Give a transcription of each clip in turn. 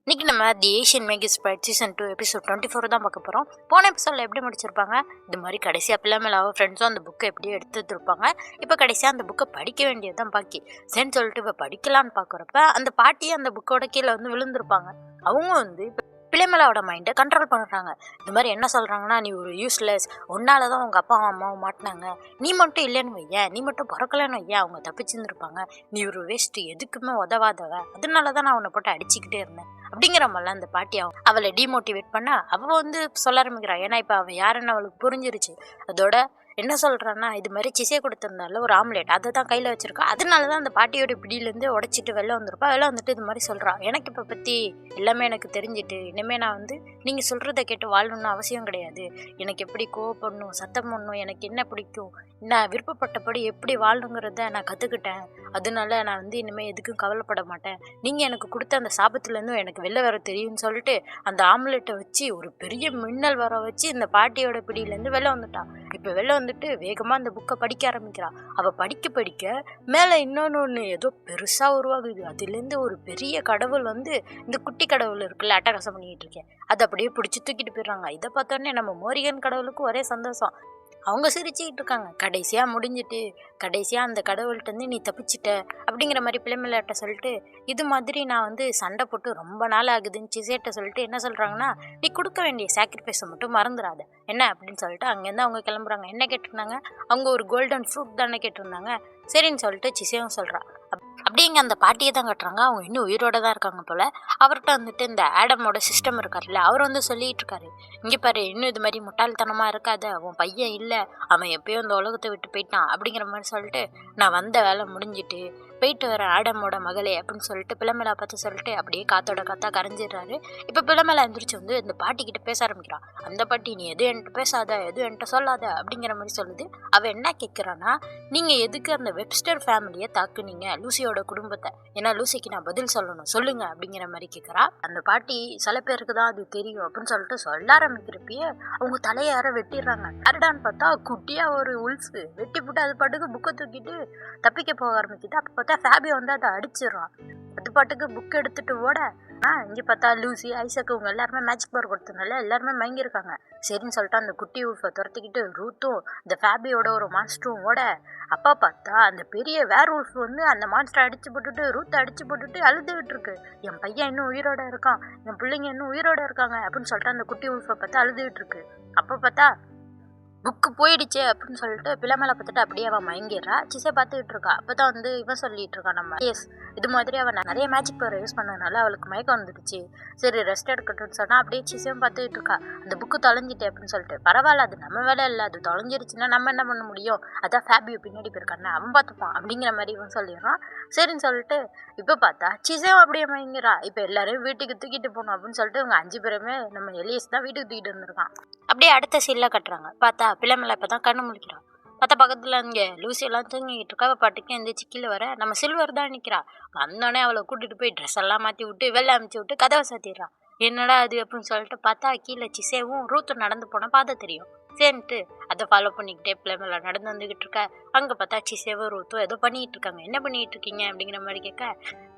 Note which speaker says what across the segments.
Speaker 1: இன்னைக்கு நம்ம the Asian mag inspired season 2 episode 24 தான் பார்க்க போகிறோம். போன எபிசோடில் எப்படி முடிச்சிருப்பாங்க, இது மாதிரி கடைசியாக பிள்ளைமேலாவும் ஃப்ரெண்ட்ஸும் அந்த புக்கை எப்படி எடுத்துருப்பாங்க. இப்போ கடைசியாக அந்த புக்கை படிக்க வேண்டியது தான் பாக்கி. சரின்னு சொல்லிட்டு இப்போ படிக்கலான்னு பார்க்குறப்ப அந்த பாட்டியை அந்த புக்கோட கீழே வந்து விழுந்திருப்பாங்க. அவங்க வந்து பிள்ளைமேலாவோட மைண்டை கண்ட்ரோல் பண்ணுறாங்க. இது மாதிரி என்ன சொல்கிறாங்கன்னா, நீ ஒரு யூஸ்லெஸ், உன்னால தான் உங்கள் அப்பா அம்மாவும் மாட்டினாங்க, நீ மட்டும் இல்லைன்னு வையேன், நீ மட்டும் பிறக்கலன்னு வையேன், அவங்க தப்பிச்சிருந்துருப்பாங்க, நீ ஒரு வேஸ்ட்டு, எதுக்குமே உதவாதவ, அதனால தான் நான் உன்னை போட்டு அடிச்சுக்கிட்டே இருந்தேன் அப்படிங்கிற மாதிரிலாம் அந்த பாட்டி அவளை டிமோட்டிவேட் பண்ண அவள் வந்து சொல்ல ஆரம்பிக்கிறாள். ஏன்னா இப்போ அவள் யாருன்னு அவளுக்கு புரிஞ்சிருச்சு. அதோட என்ன சொல்கிறான்னா, இது மாதிரி சிசை கொடுத்துருந்தால ஒரு ஆம்லேட் அதை தான் கையில் வச்சுருக்கா, அதனால தான் அந்த பாட்டியோட பிடியிலேருந்து உடச்சிட்டு வெளில வந்திருப்பா. வெளில வந்துட்டு இது மாதிரி சொல்கிறான், எனக்கு இப்போ பற்றி எல்லாமே எனக்கு தெரிஞ்சுட்டு இனிமேல் நான் வந்து நீங்கள் சொல்கிறத கேட்டு வாழணும்னு அவசியம் கிடையாது, எனக்கு எப்படி கோவப்படணும், சத்தம் பண்ணணும், எனக்கு என்ன பிடிக்கும், நான் விருப்பப்பட்டபடி எப்படி வாழணுங்கிறத நான் கற்றுக்கிட்டேன், அதனால நான் வந்து இனிமேல் எதுக்கும் கவலைப்பட மாட்டேன், நீங்கள் எனக்கு கொடுத்த அந்த சாபத்துலேருந்தும் எனக்கு வெளில வர தெரியும்னு சொல்லிட்டு அந்த ஆம்லேட்டை வச்சு ஒரு பெரிய மின்னல் வர வச்சு இந்த பாட்டியோட பிடியிலேருந்து வெளில வந்துட்டான். இப்போ வெளில வந்துட்டு வேகமாக அந்த புக்கை படிக்க ஆரம்பிக்கிறாள். அவள் படிக்க மேலே இன்னொன்று ஏதோ பெருசாக உருவாகுது. அதுலேருந்து ஒரு பெரிய கடவுள் வந்து இந்த குட்டி கடவுள் இருக்குல்ல அட்டகாசம் பண்ணிக்கிட்டு இருக்கேன், அதை அப்படியே பிடிச்சி தூக்கிட்டு போயிடுறாங்க. இதை பார்த்தோன்னே நம்ம மோரிகன் கடவுளுக்கு ஒரே சந்தோஷம். அவங்க சிரிச்சுக்கிட்டு இருக்காங்க. கடைசியாக முடிஞ்சிட்டு கடைசியாக அந்த கடவுள்கிட்டருந்து நீ தப்பிச்சிட்ட அப்படிங்கிற மாதிரி பிள்ளைமேலாட்ட சொல்லிட்டு, இது மாதிரி நான் வந்து சண்டை போட்டு ரொம்ப நாள் ஆகுதுன்னு சிசேட்ட சொல்லிட்டு என்ன சொல்கிறாங்கன்னா, நீ கொடுக்க வேண்டிய சாக்ரிஃபைஸை மட்டும் மறந்துடாத என்ன அப்படின்னு சொல்லிட்டு அங்கேருந்து அவங்க கிளம்புறாங்க. என்ன கேட்டிருந்தாங்க, அவங்க ஒரு கோல்டன் ஃப்ரூட் தானே கேட்டிருந்தாங்க. சரின்னு சொல்லிட்டு சிசேவும் சொல்கிறான். அப்படிங்க அந்த பாட்டியை தான் கட்டுறாங்க. அவங்க இன்னும் உயிரோட தான் இருக்காங்க போல். அவர்கிட்ட வந்துட்டு இந்த ஆடமோட சிஸ்டம் இருக்கார்ல, அவர் வந்து சொல்லிகிட்டு இருக்காரு, இங்கே பாரு, இன்னும் இது மாதிரி முட்டாள்தனமாக இருக்காத, அவன் பையன் இல்லை, அவன் எப்பயும் இந்த உலகத்தை விட்டு போயிட்டான் அப்படிங்கிற மாதிரி சொல்லிட்டு, நான் வந்த வேலை முடிஞ்சிட்டு போயிட்டு வர ஆடமோட மகளே அப்படின்னு சொல்லிட்டு பிள்ளைமேலா பார்த்து சொல்லிட்டு அப்படியே காத்தோட காத்தா கரைஞ்சிடுறாரு. இப்போ பிள்ளைமேலா எந்திரிச்சு வந்து இந்த பாட்டிக்கிட்ட பேச ஆரம்பிக்கிறான். அந்த பாட்டி, நீ எதுவும் என்கிட்ட பேசாத, எதுவும் என்கிட்ட சொல்லாத அப்படிங்கிற மாதிரி சொல்லுது. அவள் என்ன கேட்குறான்னா, நீங்கள் எதுக்கு அந்த வெப்ஸ்டர் ஃபேமிலியை தாக்குனீங்க, லூசியோட குடும்பத்தை, ஏன்னா லூசிக்கு நான் பதில் சொல்லணும், சொல்லுங்க அப்படிங்கிற மாதிரி கேட்குறா. அந்த பாட்டி சில பேருக்கு தான் அது தெரியும் அப்படின்னு சொல்லிட்டு சொல்ல ஆரம்பிக்கிறப்பயே அவங்க தலையார வெட்டிடுறாங்க. யாருடான்னு பார்த்தா குட்டியா ஒரு உல்ஃப் வெட்டி போட்டு அது பாட்டுக்கு புக்கை தூக்கிட்டு தப்பிக்க போக ஆரம்பிக்குது. அப்போ பார்த்தா ஃபேபியோ வந்து அதை அடிச்சிடுறான். அது பாட்டுக்கு புக் எடுத்துட்டு ஓட இங்கே பார்த்தா லூசி, ஐசக் இவங்க எல்லாருமே மேஜிக் பவர் கொடுத்தனால எல்லாருமே மயங்கியிருக்காங்க. சரின்னு சொல்லிட்டு அந்த குட்டி உல்ஃபை துரத்திக்கிட்டு ரூத்தும் இந்த ஃபேபியோட ஒரு மான்ஸ்டரும் ஓட, அப்பா பார்த்தா அந்த பெரிய வேர் உல்ஃப் வந்து அந்த மான்ஸ்டரை அடிச்சு போட்டுட்டு ரூத்தை அடிச்சு போட்டுட்டு அழுதுகிட்டு இருக்கு. என் பையன் இன்னும் உயிரோட இருக்கான், என் பிள்ளைங்க இன்னும் உயிரோட இருக்காங்க அப்படின்னு சொல்லிட்டு அந்த குட்டி உல்ஃபை பார்த்து அழுதுகிட்டு இருக்கு. அப்போ பார்த்தா புக்கு போயிடுச்சு அப்படின்னு சொல்லிட்டு பிள்ளைமேல பார்த்துட்டு அப்படியே அவன் மயங்கிடுறா. சிசை பார்த்துக்கிட்டு இருக்கா. அப்போ தான் வந்து இவன் சொல்லிட்டு இருக்கான், நம்ம எஸ் இது மாதிரி அவன் நிறைய மேஜிக் பவர் யூஸ் பண்ணதுனால அவளுக்கு மயக்கம் வந்துடுச்சு, சரி ரெஸ்ட் எடுக்கட்டும்னு சொன்னால் அப்படியே சிசையும் பார்த்துக்கிட்டு இருக்கா. அந்த புக்கு தொலைஞ்சிட்டே அப்படின்னு சொல்லிட்டு, பரவாயில்ல அது நம்ம வேலை இல்லை, அது தொலைஞ்சிருச்சுன்னா நம்ம என்ன பண்ண முடியும், அதான் ஃபேபியோ பின்னாடி போயிருக்கானே அவன் பார்த்துப்பான் அப்படிங்கிற மாதிரி இவன் சொல்லிடுறான். சரின்னு சொல்லிட்டு இப்போ பார்த்தா சிசையும் அப்படியே மயங்கிறா. இப்போ எல்லாரையும் வீட்டுக்கு தூக்கிட்டு போகணும் அப்படின்னு சொல்லிட்டு இவங்க 5 பேருமே நம்ம எலியஸ் தான் வீட்டுக்கு தூக்கிட்டு வந்திருக்கான். அப்படியே அடுத்த சீனில் கட்டுறாங்க. பார்த்தா பிள்ளைமேல இப்போ தான் கண்ணு முழிக்கிறான். பார்த்தா பக்கத்தில் இங்கே லூசி எல்லாம் தூங்கிக்கிட்டு இருக்கா. பாட்டுக்கு எந்திரிச்சு கீழே வர நம்ம சில்வர் தான் நிற்கிறா. வந்தோடனே அவளை கூட்டிகிட்டு போய் ட்ரெஸ் எல்லாம் மாற்றி விட்டு வெளில அமுச்சு விட்டு கதவை சாத்திடுறான். என்னடா அது அப்படின்னு சொல்லிட்டு பார்த்தா கீழே சிசேவும் ரூத்தும் நடந்து போனால் பாதை தெரியும். சரின்ட்டு அதை ஃபாலோ பண்ணிக்கிட்டே பிள்ளைமேல நடந்து வந்துக்கிட்டு இருக்க. அங்கே பார்த்தா சிசேவும் ரூத்தும் ஏதோ பண்ணிகிட்டு இருக்காங்க. என்ன பண்ணிகிட்டு இருக்கீங்க அப்படிங்கிற மாதிரி கேட்க,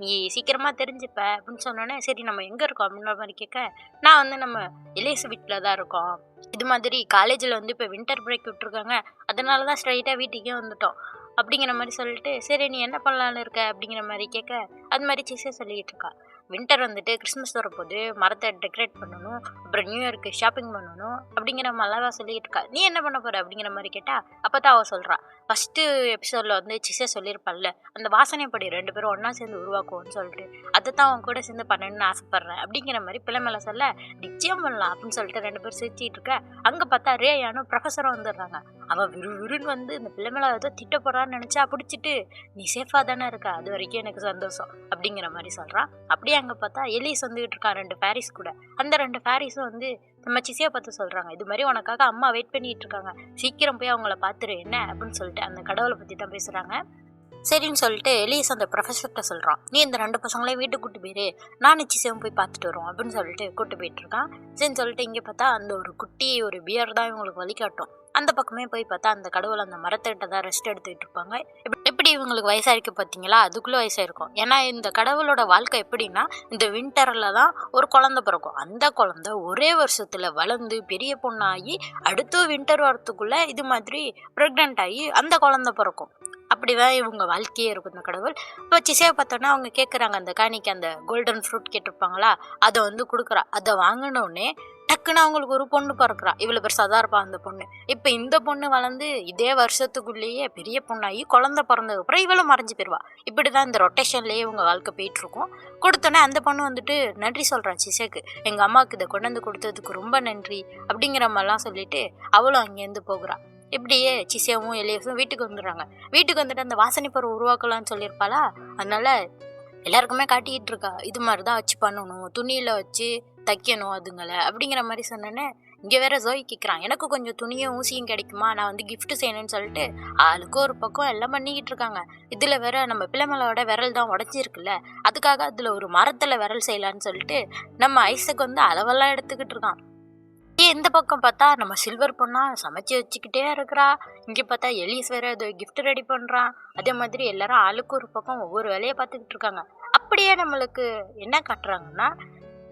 Speaker 1: நீ சீக்கிரமாக தெரிஞ்சுப்ப அப்படின்னு சொன்னோன்னே, சரி நம்ம எங்கே இருக்கோம் அப்படின்ற மாதிரி கேட்க, நான் வந்து நம்ம எலியஸ் வீட்டில் தான் இருக்கோம், இது மாதிரி காலேஜில் வந்து இப்போ வின்டர் பிரேக் விட்டுருக்காங்க, அதனால தான் ஸ்ட்ரைட்டாக வீட்டுக்கே வந்துட்டோம் அப்படிங்கிற மாதிரி சொல்லிட்டு, சரி நீ என்ன பண்ணலான்னு இருக்க அப்படிங்கிற மாதிரி கேட்க, அது மாதிரி சிசே சொல்லிக்கிட்டு இருக்கா. வின்டர் வந்துட்டு கிறிஸ்மஸ் வரப்போது, மரத்தை டெக்கரேட் பண்ணணும், அப்புறம் நியூ இயர்க்கு ஷாப்பிங் பண்ணணும் அப்படிங்கிற மாதிரிலாம் சொல்லிக்கிட்டு இருக்கா. நீ என்ன பண்ண போகிற அப்படிங்கிற மாதிரி கேட்டால் அப்போ தான் அவள் சொல்கிறான், ஃபஸ்ட்டு எபிசோடில் வந்து சிசே சொல்லியிருப்பாள்ல, அந்த வாசனைப்படி 2 பேரும் ஒன்றா சேர்ந்து உருவாக்குவோன்னு சொல்லிட்டு, அதை தான் அவன் கூட சேர்ந்து பண்ணணும்னு ஆசைப்பட்றேன் அப்படிங்கிற மாதிரி பிள்ளைமேல சொல்ல, நிச்சயம் பண்ணலாம் அப்படின்னு சொல்லிட்டு 2 பேரும் சிரிச்சிட்டு இருக்க. அங்கே பார்த்தா ரேயானும் ப்ரொஃபஸரும் வந்துடுறாங்க. அவன் விறுவிறுன்னு வந்து இந்த பிள்ளைமேல ஏதோ திட்ட போகிறான்னு நினச்சா பிடிச்சிட்டு, நீ சேஃபாக தானே இருக்க, அது வரைக்கும் எனக்கு சந்தோஷம் அப்படிங்கிற மாதிரி சொல்கிறான். அப்படியே அங்கே பார்த்தா எலிஸ் வந்துகிட்டு இருக்கான் 2 ஃபேரிஸ் கூட. அந்த 2 ஃபேரிஸும் வந்து நம்ம சிசையை பார்த்து சொல்கிறாங்க, இது மாதிரி உனக்காக அம்மா வெயிட் பண்ணிட்டு இருக்காங்க, சீக்கிரம் போய் அவங்கள பார்த்துரு என்ன அப்படின்னு சொல்லிட்டு அந்த கடவுளை பற்றி தான் பேசுகிறாங்க. சரின்னு சொல்லிட்டு எலியஸ் அந்த ப்ரொஃபஸர்கிட்ட சொல்கிறான், நீ இந்த 2 பசங்களையும் வீட்டுக்கு கூட்டு போயிரு, நான் சிசையும் போய் பார்த்துட்டு வரோம் அப்படின்னு சொல்லிட்டு கூட்டு போயிட்டுருக்கான். சரின்னு சொல்லிட்டு இங்கே பார்த்தா அந்த ஒரு குட்டி ஒரு பியர் தான் இவங்களுக்கு வழிகாட்டும். அந்த பக்கமே போய் பார்த்தா அந்த கடவுள் அந்த மரத்துக்கிட்ட தான் ரெஸ்ட் எடுத்துக்கிட்டு இருப்பாங்க. எப்படி இவங்களுக்கு வயசாயிருக்கு பார்த்தீங்களா, அதுக்குள்ளே வயசாயிருக்கும். ஏன்னா இந்த கடவுளோட வாழ்க்கை எப்படின்னா, இந்த வின்டர்ல தான் ஒரு குழந்தை பிறக்கும். அந்த குழந்தை ஒரே வருஷத்துல வளர்ந்து பெரிய பொண்ணாகி, அடுத்த வின்டர் வரத்துக்குள்ள இது மாதிரி பிரெக்னன்ட் ஆகி அந்த குழந்தை பிறக்கும். அப்படிதான் இவங்க வாழ்க்கையே இருக்கும் இந்த கடவுள். இப்போ சிசைய பார்த்தோன்னா அவங்க கேட்குறாங்க அந்த காணிக்கு அந்த கோல்டன் ஃப்ரூட் கேட்டிருப்பாங்களா, அதை வந்து குடுக்குறா. அதை வாங்கினோடனே டக்குன்னு அவங்களுக்கு ஒரு பொண்ணு பிறக்கிறா. இவ்வளோ பெருசாக தான் இருப்பா அந்த பொண்ணு. இப்போ இந்த பொண்ணு வளர்ந்து இதே வருஷத்துக்குள்ளேயே பெரிய பொண்ணாகி குழந்தை பிறந்ததுக்கப்புறம் இவளும் மறைஞ்சு போயிடுவா. இப்படி தான் இந்த ரொட்டேஷன்லேயே இவங்க வாழ்க்கை போயிட்டுருக்கும். கொடுத்தோன்னே அந்த பொண்ணு வந்துட்டு நன்றி சொல்கிறா சிசைக்கு. எங்கள் அம்மாவுக்கு இதை கொண்டு வந்து கொடுத்ததுக்கு ரொம்ப நன்றி அப்படிங்கிற மாதிரிலாம் சொல்லிட்டு அவளும் அங்கேருந்து போகிறா. இப்படியே சிசியாவும் எலியஸும் வீட்டுக்கு வந்துடுறாங்க. வீட்டுக்கு வந்துட்டு அந்த வாசனை பொருள் உருவாக்கலாம்னு சொல்லியிருப்பாளா, அதனால எல்லாருக்குமே காட்டிக்கிட்டு இருக்கா. இது மாதிரி தான் வச்சு பண்ணணும், துணியில் வச்சு தைக்கணும் அதுங்களை அப்படிங்கிற மாதிரி சொன்னேன்னே இங்கே வேற ஜோய் கேட்குறான், எனக்கு கொஞ்சம் துணியும் ஊசியும் கிடைக்குமா, நான் வந்து கிஃப்ட் செய்யணும்னு சொல்லிட்டு ஆளுக்கு ஒரு பக்கம் எல்லாம் பண்ணிக்கிட்டு இருக்காங்க. இதில் வேற நம்ம பிள்ளைமலோட விரல் தான் உடஞ்சிருக்குல்ல, அதுக்காக அதில் ஒரு மரத்தில் விரல் செய்யலான்னு சொல்லிட்டு நம்ம ஐஸுக்கு வந்து அளவெல்லாம் எடுத்துக்கிட்டு இருக்கான். இந்த பக்கம் பார்த்தா நம்ம சில்வர் பொண்ணா சமைச்சு வச்சுக்கிட்டே இருக்கிறா. இங்கே பார்த்தா எலிஸ் வேற ஏதோ கிஃப்ட் ரெடி பண்ணுறான். அதே மாதிரி எல்லாரும் ஆளுக்கு ஒரு பக்கம் ஒவ்வொரு வேலையை பார்த்துக்கிட்டு இருக்காங்க. அப்படியே நம்மளுக்கு என்ன காட்டுறாங்கன்னா,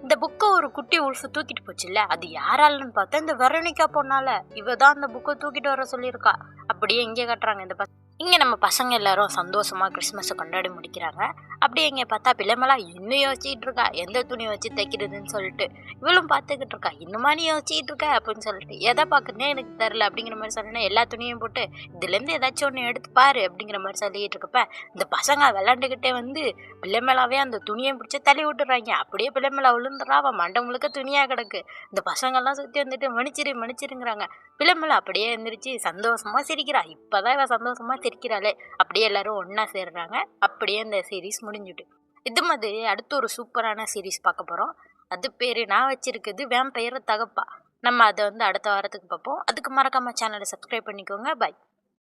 Speaker 1: இந்த புக்கை ஒரு குட்டி உல்ஃபு தூக்கிட்டு போச்சுல்ல, அது யாராலன்னு பார்த்தா இந்த வெரோனிகா பொண்ணால. இவ தான் அந்த புக்கை தூக்கிட்டு வர சொல்லியிருக்கா. அப்படியே இங்கே காட்டுறாங்க இந்த இங்கே நம்ம பசங்க எல்லாரும் சந்தோஷமா கிறிஸ்மஸை கொண்டாடி முடிக்கிறாங்க. அப்படியே இங்கே பார்த்தா பிள்ளைமலா இன்னும் யோசிச்சுட்டு இருக்கா, எந்த துணி வச்சு தைக்கிறதுன்னு சொல்லிட்டு. இவளும் பார்த்துக்கிட்டு இருக்கா, இன்னுமா நீ யோசிச்சுட்டு இருக்க அப்படின்னு சொல்லிட்டு. எதை பார்க்குறதே எனக்கு தெரில அப்படிங்கிற மாதிரி சொன்னா, எல்லா துணியும் போட்டு இதுலேருந்து ஏதாச்சும் ஒன்று எடுத்து பாரு அப்படிங்கிற மாதிரி சொல்லிட்டு இருக்கப்ப இந்த பசங்க விளாண்டுக்கிட்டே வந்து பிள்ளைமலாவே அந்த துணியை பிடிச்சி தள்ளி விட்டுறாங்க. அப்படியே பிள்ளைமலா விழுந்துடுறா, அவன் மண்டை முழுக்க துணியாக கிடக்கு. இந்த பசங்கள்லாம் சுற்றி வந்துட்டு மன்னிச்சிருங்கிறாங்க. பிள்ளைமலா அப்படியே எழுந்திரிச்சு சந்தோஷமா சிரிக்கிறா. இப்போதான் இவ சந்தோஷமா சிரிக்கிறாளே. அப்படியே எல்லாரும் ஒன்றா சேர்றாங்க. அப்படியே இந்த சீரீஸ் முடிஞ்சுட்டு. இது மாதிரி அடுத்து ஒரு சூப்பரான சீரீஸ் பார்க்க போகிறோம். அது பேர் நான் வச்சிருக்குது வேம்பயர் தகப்பா. நம்ம அதை வந்து அடுத்த வாரத்துக்கு பார்ப்போம். அதுக்கு மறக்காம சேனலை சப்ஸ்கிரைப் பண்ணிக்கோங்க. பாய்.